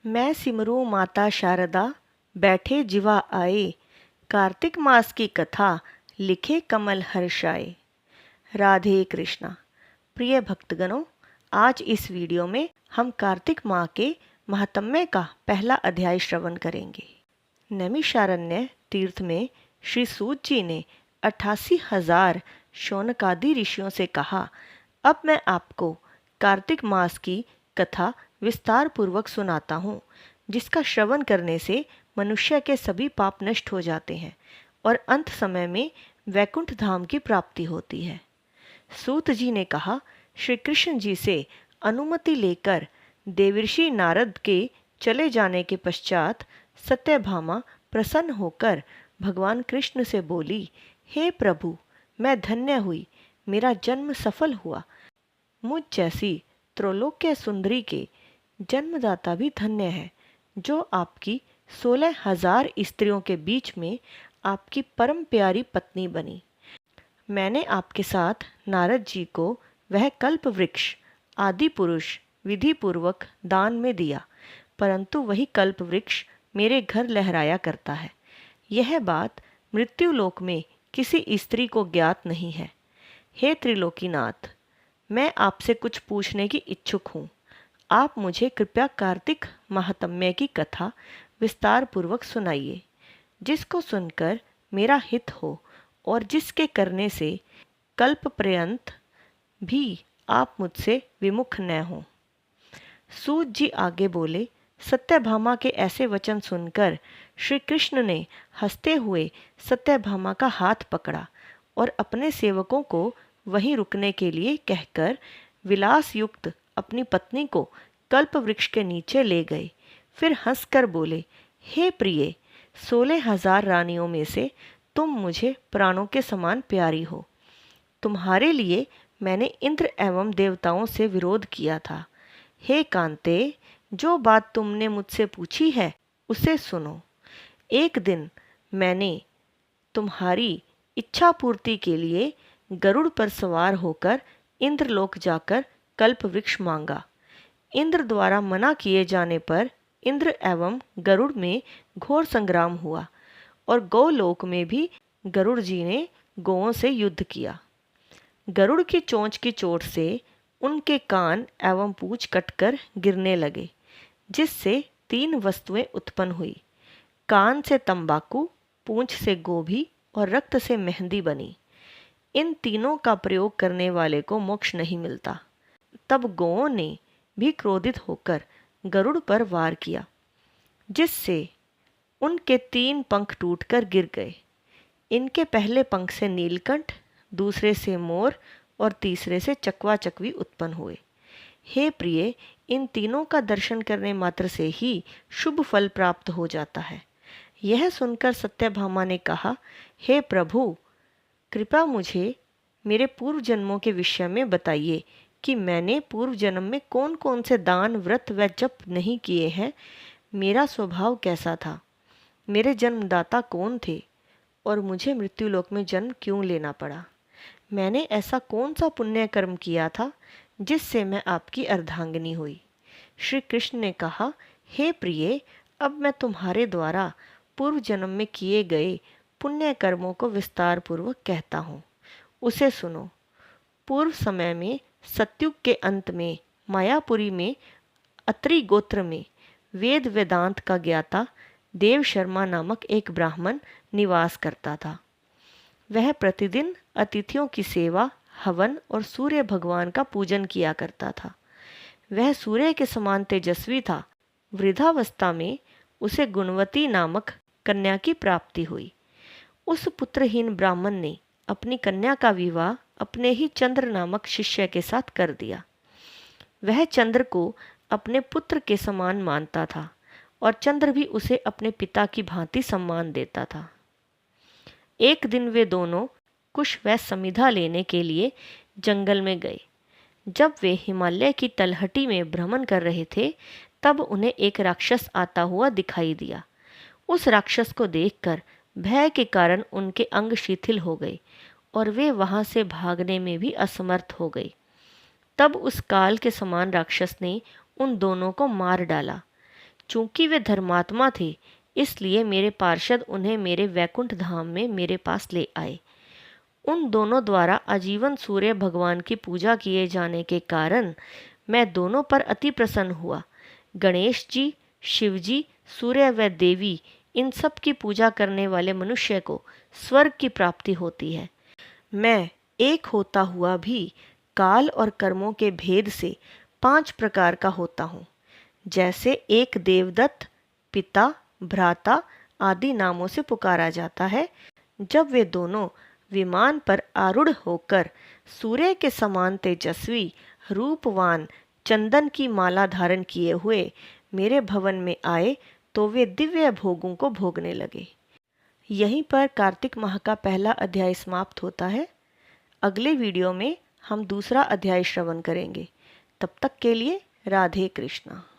मैं सिमरूं माता शारदा, बैठे जिवा आए, कार्तिक मास की कथा लिखे कमल हर्षाए। राधे कृष्णा। प्रिय भक्तगणों, आज इस वीडियो में हम कार्तिक माह के महात्म्य का पहला अध्याय श्रवण करेंगे। नैमिषारण्य तीर्थ में श्री सूत जी ने 88,000 शौनकादि ऋषियों से कहा, अब मैं आपको कार्तिक मास की कथा विस्तार पूर्वक सुनाता हूँ, जिसका श्रवण करने से मनुष्य के सभी पाप नष्ट हो जाते हैं और अंत समय में वैकुंठ धाम की प्राप्ति होती है। सूत जी ने कहा, श्री कृष्ण जी से अनुमति लेकर देवर्षि नारद के चले जाने के पश्चात सत्यभामा प्रसन्न होकर भगवान कृष्ण से बोली, हे प्रभु, मैं धन्य हुई, मेरा जन्म सफल हुआ। मुझ जैसी त्रैलोक्य सुंदरी के जन्मदाता भी धन्य है, जो आपकी 16,000 स्त्रियों के बीच में आपकी परम प्यारी पत्नी बनी। मैंने आपके साथ नारद जी को वह कल्प वृक्ष आदि पुरुष विधि पूर्वक दान में दिया, परंतु वही कल्प वृक्ष मेरे घर लहराया करता है। यह बात मृत्युलोक में किसी स्त्री को ज्ञात नहीं है। हे त्रिलोकीनाथ, मैं आपसे कुछ पूछने की इच्छुक हूँ। आप मुझे कृपया कार्तिक महात्म्य की कथा विस्तार पूर्वक सुनाइए, जिसको सुनकर मेरा हित हो और जिसके करने से कल्प पर्यंत भी आप मुझसे विमुख न हों। सूत जी आगे बोले, सत्यभामा के ऐसे वचन सुनकर श्री कृष्ण ने हंसते हुए सत्यभामा का हाथ पकड़ा और अपने सेवकों को वहीं रुकने के लिए कहकर विलास युक्त अपनी पत्नी को कल्प वृक्ष के नीचे ले गए। फिर हंसकर बोले, हे प्रिय, 16,000 रानियों में से तुम मुझे प्राणों के समान प्यारी हो। तुम्हारे लिए मैंने इंद्र एवं देवताओं से विरोध किया था। हे कांते, जो बात तुमने मुझसे पूछी है उसे सुनो। एक दिन मैंने तुम्हारी इच्छा पूर्ति के लिए गरुड़ पर सवार होकर इंद्रलोक जाकर कल्प वृक्ष मांगा। इंद्र द्वारा मना किए जाने पर इंद्र एवं गरुड़ में घोर संग्राम हुआ और गौलोक में भी गरुड़ जी ने गौओं से युद्ध किया। गरुड़ की चोंच की चोट से उनके कान एवं पूंछ कटकर गिरने लगे, जिससे 3 वस्तुएं उत्पन्न हुई। कान से तंबाकू, पूंछ से गोभी और रक्त से मेहंदी बनी। इन तीनों का प्रयोग करने वाले को मोक्ष नहीं मिलता। तब गौओं ने भी क्रोधित होकर गरुड़ पर वार किया, जिससे उनके 3 पंख टूटकर गिर गए। इनके पहले पंख से नीलकंठ, दूसरे से मोर और तीसरे से चकवा चकवी उत्पन्न हुए। हे प्रिय, इन तीनों का दर्शन करने मात्र से ही शुभ फल प्राप्त हो जाता है। यह सुनकर सत्यभामा ने कहा, हे प्रभु, कृपया मुझे मेरे पूर्व जन्मों के विषय में बताइए कि मैंने पूर्व जन्म में कौन कौन से दान, व्रत व जप नहीं किए हैं। मेरा स्वभाव कैसा था, मेरे जन्मदाता कौन थे और मुझे मृत्युलोक में जन्म क्यों लेना पड़ा। मैंने ऐसा कौन सा पुण्य कर्म किया था जिससे मैं आपकी अर्धांगिनी हुई। श्री कृष्ण ने कहा, हे प्रिय, अब मैं तुम्हारे द्वारा पूर्व जन्म में किए गए पुण्य कर्मों को विस्तार पूर्वक कहता हूँ, उसे सुनो। पूर्व समय में सतयुग के अंत में मायापुरी में अत्रि गोत्र में वेद वेदांत का ज्ञाता देव शर्मा नामक एक ब्राह्मण निवास करता था। वह प्रतिदिन अतिथियों की सेवा, हवन और सूर्य भगवान का पूजन किया करता था। वह सूर्य के समान तेजस्वी था। वृद्धावस्था में उसे गुणवती नामक कन्या की प्राप्ति हुई। उस पुत्रहीन ब्राह्मण ने अपनी कन्या का विवाह अपने ही चंद्र नामक शिष्य के साथ कर दिया। वह चंद्र को अपने पुत्र के समान मानता था और चंद्र भी उसे अपने पिता की भांति सम्मान देता था। एक दिन वे दोनों कुश व समिधा लेने के लिए जंगल में गए। जब वे हिमालय की तलहटी में भ्रमण कर रहे थे, तब उन्हें एक राक्षस आता हुआ दिखाई दिया। उस राक्षस को देखकर भय के कारण उनके अंग शिथिल हो गए और वे वहां से भागने में भी असमर्थ हो गए। तब उस काल के समान राक्षस ने उन दोनों को मार डाला। चूंकि वे धर्मात्मा थे, इसलिए मेरे पार्षद उन्हें मेरे वैकुंठ धाम में मेरे पास ले आए। उन दोनों द्वारा आजीवन सूर्य भगवान की पूजा किए जाने के कारण मैं दोनों पर अति प्रसन्न हुआ। गणेश जी, शिव जी, सूर्य व देवी, इन सब की पूजा करने वाले मनुष्य को स्वर्ग की प्राप्ति होती है। मैं एक होता हुआ भी काल और कर्मों के भेद से 5 प्रकार का होता हूँ। जैसे एक देवदत्त, पिता, भ्राता आदि नामों से पुकारा जाता है। जब वे दोनों विमान पर आरूढ़ होकर सूर्य के समान तेजस्वी, रूपवान, चंदन की माला धारण किए हुए मेरे भवन में आए तो वे दिव्य भोगों को भोगने लगे। यहीं पर कार्तिक माह का पहला अध्याय समाप्त होता है। अगले वीडियो में हम दूसरा अध्याय श्रवण करेंगे। तब तक के लिए राधे कृष्णा।